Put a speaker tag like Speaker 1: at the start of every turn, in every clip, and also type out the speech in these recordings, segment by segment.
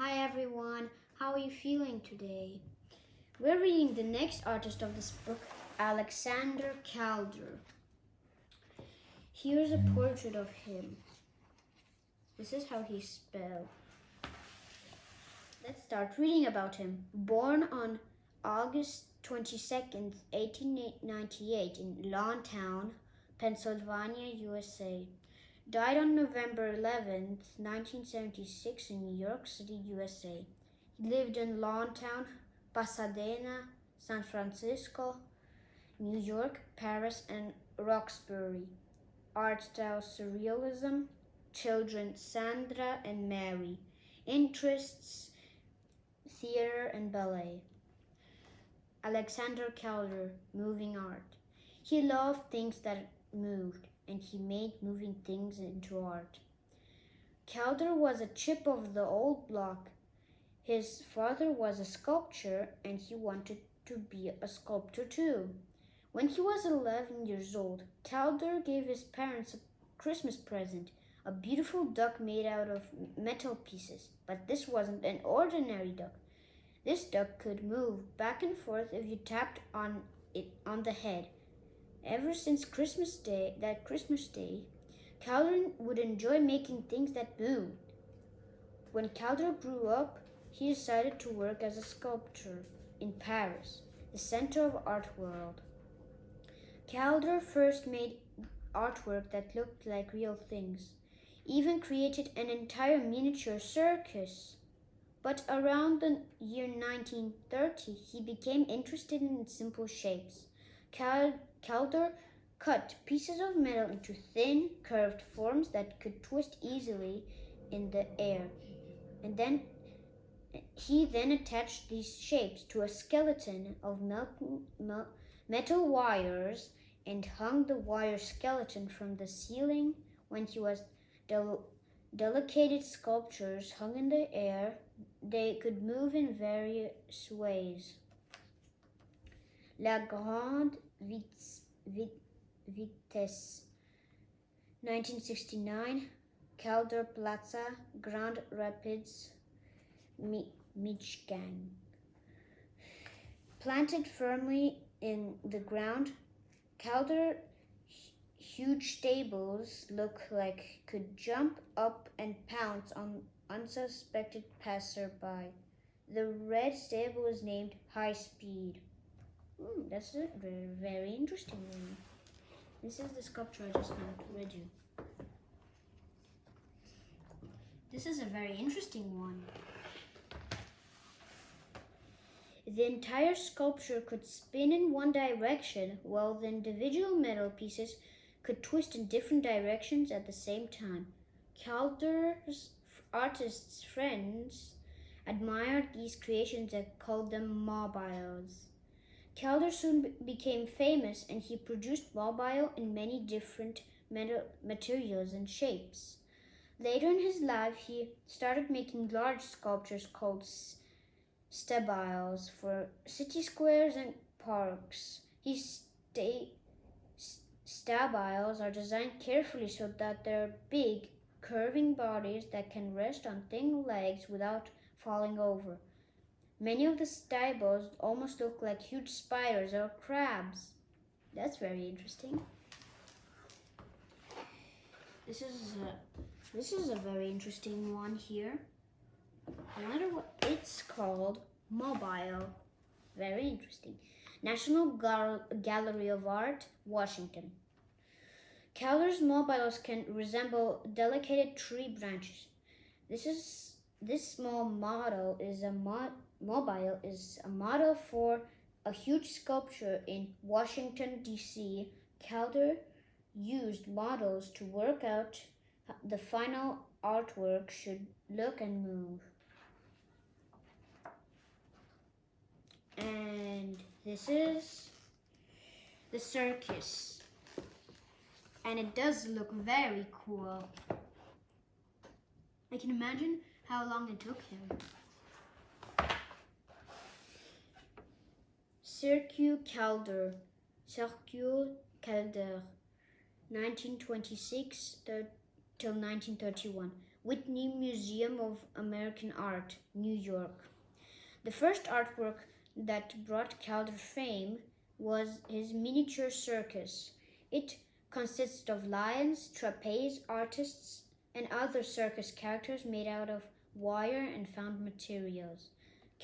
Speaker 1: Hi everyone, how are you feeling today? We're reading the next artist of this book, Alexander Calder. Here's a portrait of him. This is how he's spelled. Let's start reading about him. Born on August 22nd, 1898 in Lawtown, Pennsylvania, USA. Died on November 11th, 1976 in New York City, USA. He lived in Lawtown, Pasadena, San Francisco, New York, Paris, and Roxbury. Art style surrealism. Children Sandra and Mary. Interests theater and ballet. Alexander Calder, moving art. He loved things that moved, and he made moving things into art. Calder was a chip of the old block. His father was a sculptor, and he wanted to be a sculptor too. When he was 11 years old, Calder gave his parents a Christmas present, a beautiful duck made out of metal pieces. But this wasn't an ordinary duck. This duck could move back and forth if you tapped on it on the head. Ever since Christmas Day, Calder would enjoy making things that moved. When Calder grew up, he decided to work as a sculptor in Paris, the center of art world. Calder first made artwork that looked like real things, even created an entire miniature circus. But around the year 1930, he became interested in simple shapes. Calder cut pieces of metal into thin, curved forms that could twist easily in the air. And he then attached these shapes to a skeleton of metal wires and hung the wire skeleton from the ceiling. When he was delicate sculptures hung in the air, they could move in various ways. La Grande Vitesse, 1969, Calder Plaza, Grand Rapids, Michigan. Planted firmly in the ground, Calder's huge stables look like could jump up and pounce on unsuspected passerby. The red stable is named High Speed. That's a very, very interesting one. This is the sculpture I just read you. This is a very interesting one. The entire sculpture could spin in one direction, while the individual metal pieces could twist in different directions at the same time. Calder's artists' friends admired these creations and called them mobiles. Calder soon became famous, and he produced mobile in many different materials and shapes. Later in his life, he started making large sculptures called stabiles for city squares and parks. His stabiles are designed carefully so that they're big, curving bodies that can rest on thin legs without falling over. Many of the stabiles almost look like huge spiders or crabs. That's very interesting. This is a very interesting one here. I wonder what it's called. Mobile. Very interesting. National Gallery of Art, Washington. Calder's mobiles can resemble delicate tree branches. This small model is a model for a huge sculpture in Washington, D.C. Calder used models to work out the final artwork should look and move. And this is the circus. And it does look very cool. I can imagine how long it took him. Cirque Calder, 1926 till 1931, Whitney Museum of American Art, New York. The first artwork that brought Calder fame was his miniature circus. It consists of lions, trapeze artists, and other circus characters made out of wire and found materials.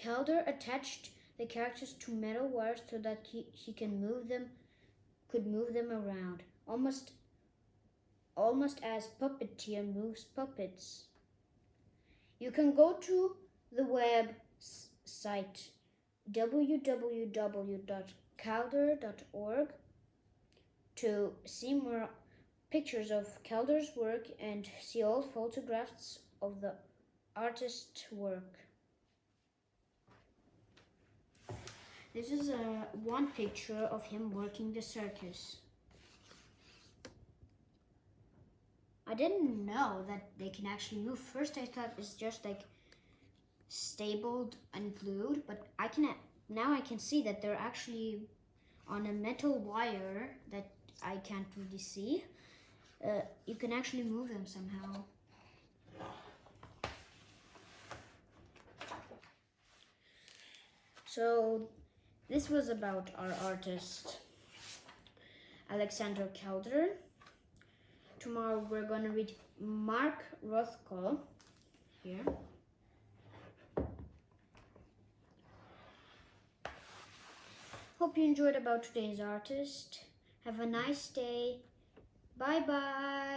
Speaker 1: Calder attached the characters to metal wires so that he could move them around, almost as puppeteer moves puppets. You can go to the web site www.calder.org to see more pictures of Calder's work and see all photographs of the artist's work. This is one picture of him working the circus. I didn't know that they can actually move. First I thought it's just like stapled and glued, but now I can see that they're actually on a metal wire that I can't really see. You can actually move them somehow. So this was about our artist, Alexander Calder. Tomorrow we're going to read Mark Rothko here. Hope you enjoyed about today's artist. Have a nice day. Bye bye.